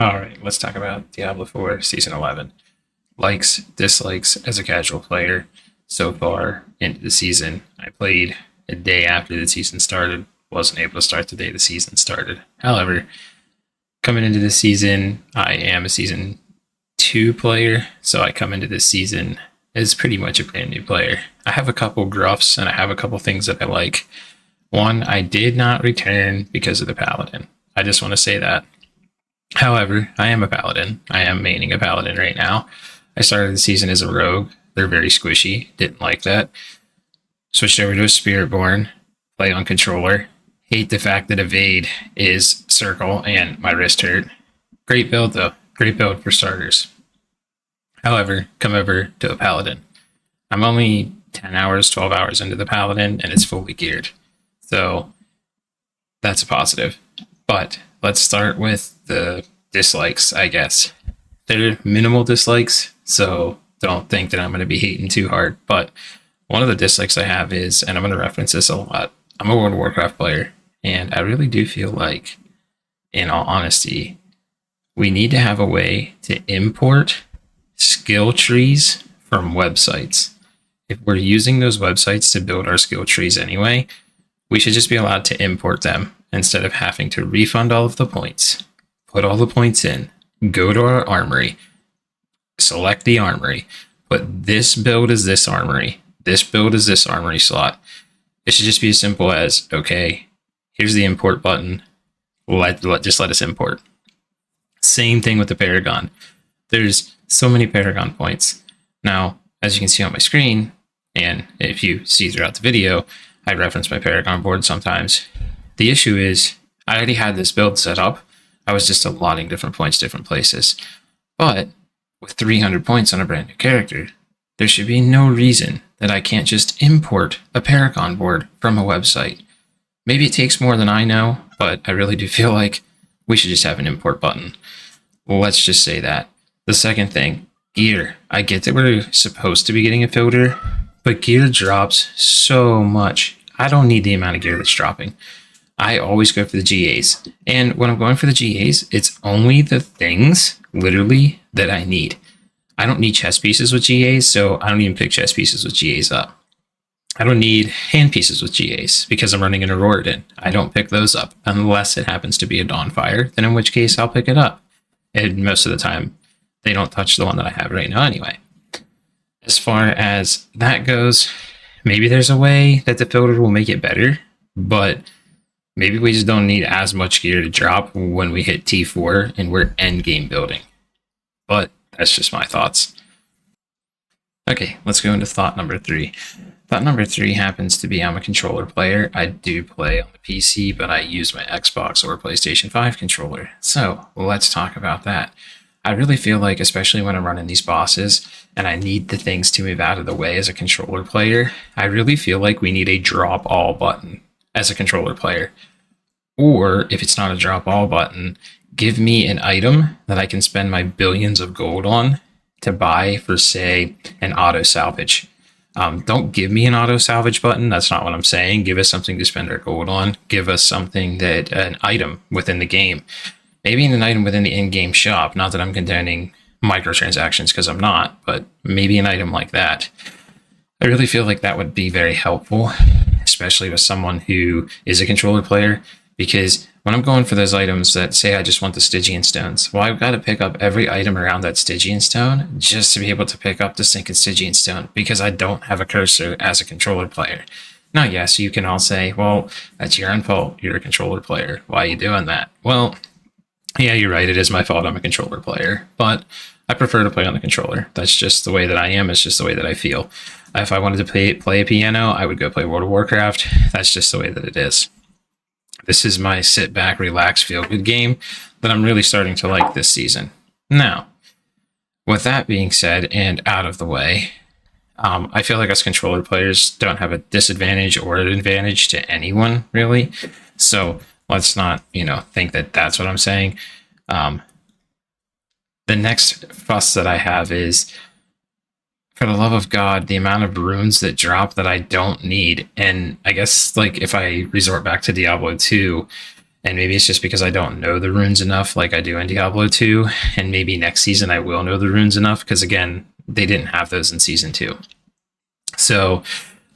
All right, let's talk about Diablo 4 Season 11. Likes, dislikes as a casual player so far into the season. I played a day after the season started, wasn't able to start the day the season started. However, coming into the season, I am a Season 2 player, so I come into this season as pretty much a brand new player. I have a couple gruffs and I have a couple things that I like. One, I did not return because of the Paladin. I just want to say that. However, I am a paladin. I am maining a paladin right now. I started the season as a rogue. They're very squishy. Didn't like that. Switched over to a spiritborn. Play on controller. Hate the fact that evade is circle and my wrist hurt. Great build though. Great build for starters. However, come over to a paladin. I'm only 10 hours, 12 hours into the paladin and it's fully geared. So that's a positive. But let's start with the dislikes, I guess. They're minimal dislikes, so don't think that I'm going to be hating too hard. But one of the dislikes I have is, and I'm going to reference this a lot, I'm a World of Warcraft player, and I really do feel like, in all honesty, we need to have a way to import skill trees from websites. If we're using those websites to build our skill trees anyway, we should just be allowed to import them instead of having to refund all of the points, put all the points in, go to our armory, select the armory, put this build as this armory, this build as this armory slot. It should just be as simple as, okay, here's the import button. Just let us import. Same thing with the Paragon. There's so many Paragon points. Now, as you can see on my screen, and if you see throughout the video, I reference my Paragon board sometimes. The issue is I already had this build set up. I was just allotting different points different places. But with 300 points on a brand new character, there should be no reason that I can't just import a Paragon board from a website. Maybe it takes more than I know, but I really do feel like we should just have an import button. Well, let's just say that. The second thing, gear. I get that we're supposed to be getting a filter, but gear drops so much. I don't need the amount of gear that's dropping. I always go for the GAs. And when I'm going for the GAs, it's only the things, literally, that I need. I don't need chest pieces with GAs, so I don't even pick chest pieces with GAs up. I don't need hand pieces with GAs because I'm running an Auroradin. I don't pick those up unless it happens to be a Dawnfire, then in which case I'll pick it up. And most of the time, they don't touch the one that I have right now anyway. As far as that goes, maybe there's a way that the filter will make it better, but maybe we just don't need as much gear to drop when we hit T4 and we're end game building. But that's just my thoughts. Okay, let's go into thought number 3. Thought number 3 happens to be I'm a controller player. I do play on the PC, but I use my Xbox or PlayStation 5 controller. So let's talk about that. I really feel like, especially when I'm running these bosses and I need the things to move out of the way as a controller player, I really feel like we need a drop all button as a controller player. Or if it's not a drop all button, give me an item that I can spend my billions of gold on to buy for, say, an auto salvage. Don't give me an auto salvage button. That's not what I'm saying. Give us something to spend our gold on. Give us something that an item within the game. Maybe an item within the in-game shop. Not that I'm condoning microtransactions because I'm not, but maybe an item like that. I really feel like that would be very helpful, especially with someone who is a controller player, because when I'm going for those items that say I just want the Stygian stones, well, I've got to pick up every item around that Stygian stone just to be able to pick up the stinking Stygian stone because I don't have a cursor as a controller player. Now, yes, you can all say, well, that's your own fault. You're a controller player. Why are you doing that? Well, yeah, you're right. It is my fault. I'm a controller player, but I prefer to play on the controller. That's just the way that I am. It's just the way that I feel. If I wanted to play a piano, I would go play World of Warcraft. That's just the way that it is. This is my sit back, relax, feel good game that I'm really starting to like this season. Now, with that being said and out of the way, I feel like us controller players don't have a disadvantage or an advantage to anyone, really. So let's not, think that that's what I'm saying. The next fuss that I have is, for the love of God, the amount of runes that drop that I don't need. And I guess, if I resort back to Diablo 2, And maybe it's just because I don't know the runes enough like I do in Diablo 2. And maybe next season I will know the runes enough because, again, they didn't have those in season 2. So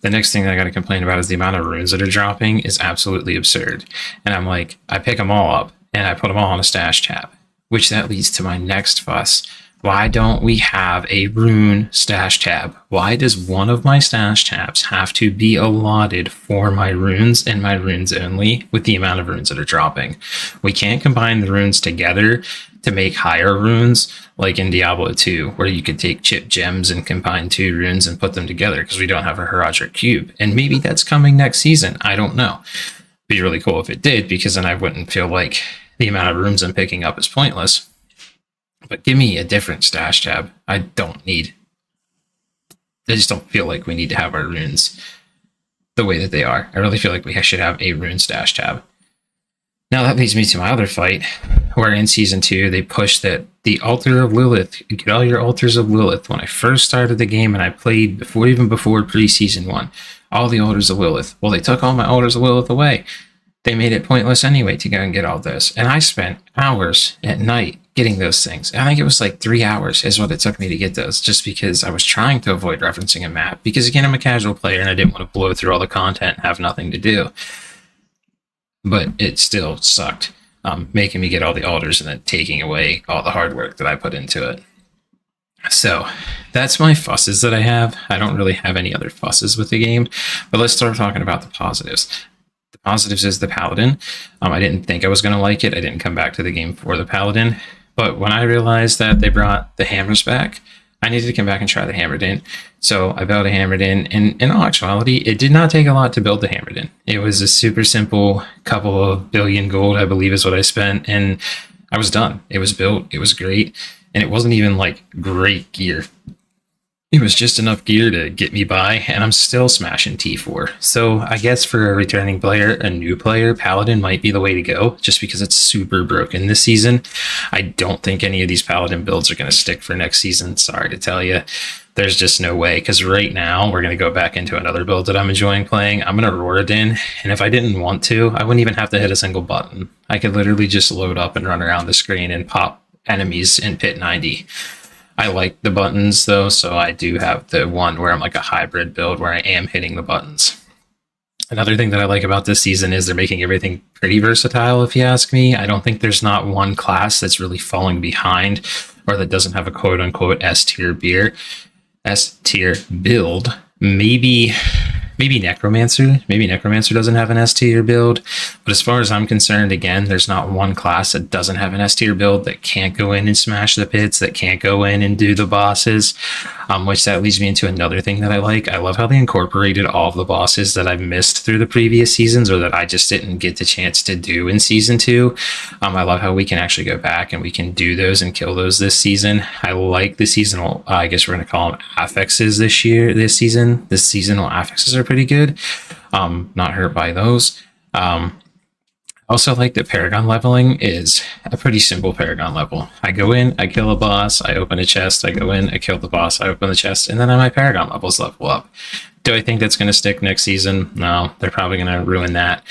the next thing that I got to complain about is the amount of runes that are dropping is absolutely absurd. And I'm like, I pick them all up and I put them all on a stash tab, which that leads to my next fuss. Why don't we have a rune stash tab? Why does one of my stash tabs have to be allotted for my runes and my runes only with the amount of runes that are dropping? We can't combine the runes together to make higher runes like in Diablo 2, where you could take chip gems and combine 2 runes and put them together because we don't have a Herodric cube. And maybe that's coming next season. I don't know. Be really cool if it did, because then I wouldn't feel like the amount of runes I'm picking up is pointless. But give me a different stash tab. I just don't feel like we need to have our runes the way that they are. I really feel like we should have a rune stash tab. Now that leads me to my other fight, where in season 2 they pushed that the altar of Lilith, you get all your altars of Lilith. When I first started the game and I played before pre-season 1, all the altars of Lilith. Well, they took all my altars of Lilith away. They made it pointless anyway to go and get all this. And I spent hours at night getting those things. I think it was like 3 hours is what it took me to get those, just because I was trying to avoid referencing a map. Because again, I'm a casual player and I didn't want to blow through all the content and have nothing to do. But it still sucked, making me get all the altars and then taking away all the hard work that I put into it. So that's my fusses that I have. I don't really have any other fusses with the game, but let's start talking about the positives. The positives is the Paladin. I didn't think I was going to like it. I didn't come back to the game for the Paladin. But when I realized that they brought the hammers back, I needed to come back and try the Hammered-In. So I built a Hammered-In, and in all actuality, it did not take a lot to build the Hammered-In. It was a super simple couple of billion gold, I believe is what I spent, and I was done. It was built, it was great, and it wasn't even like great gear. It was just enough gear to get me by, and I'm still smashing T4. So I guess for a returning player, a new player, Paladin might be the way to go, just because it's super broken this season. I don't think any of these Paladin builds are going to stick for next season. Sorry to tell you. There's just no way, because right now we're going to go back into another build that I'm enjoying playing. I'm going to Roradin, and if I didn't want to, I wouldn't even have to hit a single button. I could literally just load up and run around the screen and pop enemies in pit 90. I like the buttons though, so I do have the one where I'm like a hybrid build where I am hitting the buttons. Another thing that I like about this season is they're making everything pretty versatile, if you ask me. I don't think there's not one class that's really falling behind or that doesn't have a quote-unquote S-tier build. Maybe Necromancer. Maybe Necromancer doesn't have an S-tier build. But as far as I'm concerned, again, there's not one class that doesn't have an S-tier build, that can't go in and smash the pits, that can't go in and do the bosses. Which that leads me into another thing that I like. I love how they incorporated all of the bosses that I've missed through the previous seasons, or that I just didn't get the chance to do in season 2. I love how we can actually go back and we can do those and kill those this season. I like the seasonal, I guess we're going to call them affixes this season. The seasonal affixes are pretty good. Not hurt by those. Also like that Paragon leveling is a pretty simple Paragon level. I go in, I kill a boss, I open a chest, I go in, I kill the boss, I open the chest, and then my Paragon levels level up. Do I think that's going to stick next season? No, they're probably going to ruin that.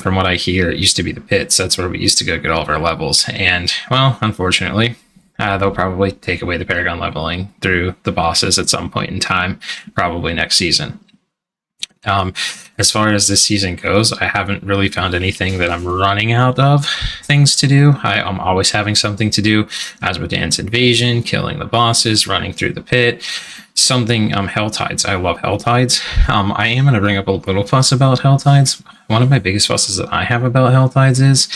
From what I hear, it used to be the pits. That's where we used to go get all of our levels. And, well, unfortunately, they'll probably take away the Paragon leveling through the bosses at some point in time, probably next season. As far as this season goes, I haven't really found anything that I'm running out of things to do. I'm always having something to do, as with Dance Invasion, killing the bosses, running through the pit, something, Helltides. I love Helltides. I am going to bring up a little fuss about Helltides. One of my biggest fusses that I have about Helltides is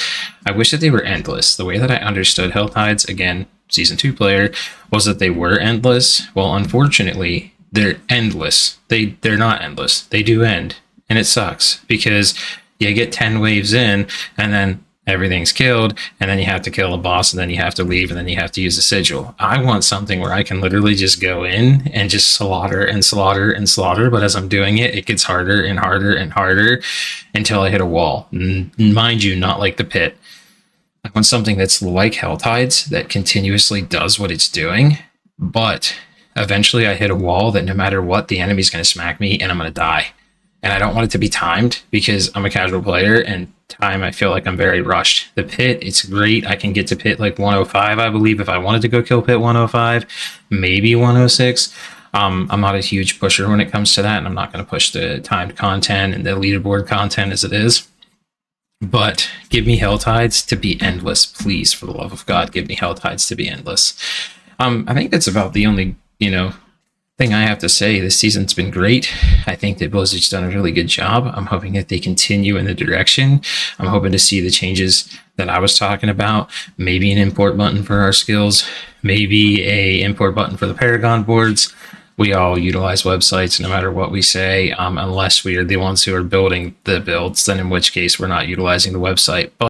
I wish that they were endless. The way that I understood Helltides, again, season 2 player, was that they were endless. Well, unfortunately, they're endless. They're not endless. They do end, and it sucks because you get 10 waves in, and then everything's killed, and then you have to kill a boss, and then you have to leave, and then you have to use a sigil. I want something where I can literally just go in and just slaughter and slaughter and slaughter, but as I'm doing it, it gets harder and harder and harder until I hit a wall. Mind you, not like the pit. I want something that's like Helltides that continuously does what it's doing, but eventually I hit a wall that no matter what, the enemy's going to smack me and I'm going to die. and I don't want it to be timed because I'm a casual player and time I feel like I'm very rushed. The pit, it's great. I can get to pit like 105, I believe, if I wanted to go kill pit 105, maybe 106. I'm not a huge pusher when it comes to that, and I'm not going to push the timed content and the leaderboard content as it is. But give me Hell Tides to be endless, please. For the love of God, give me Hell Tides to be endless. I think that's about the only thing I have to say. This season's been great. I think that Blizzard's done a really good job. I'm hoping that they continue in the direction. I'm hoping to see the changes that I was talking about. Maybe an import button for our skills. Maybe a import button for the Paragon boards. We all utilize websites no matter what we say, unless we are the ones who are building the builds, then in which case we're not utilizing the website. But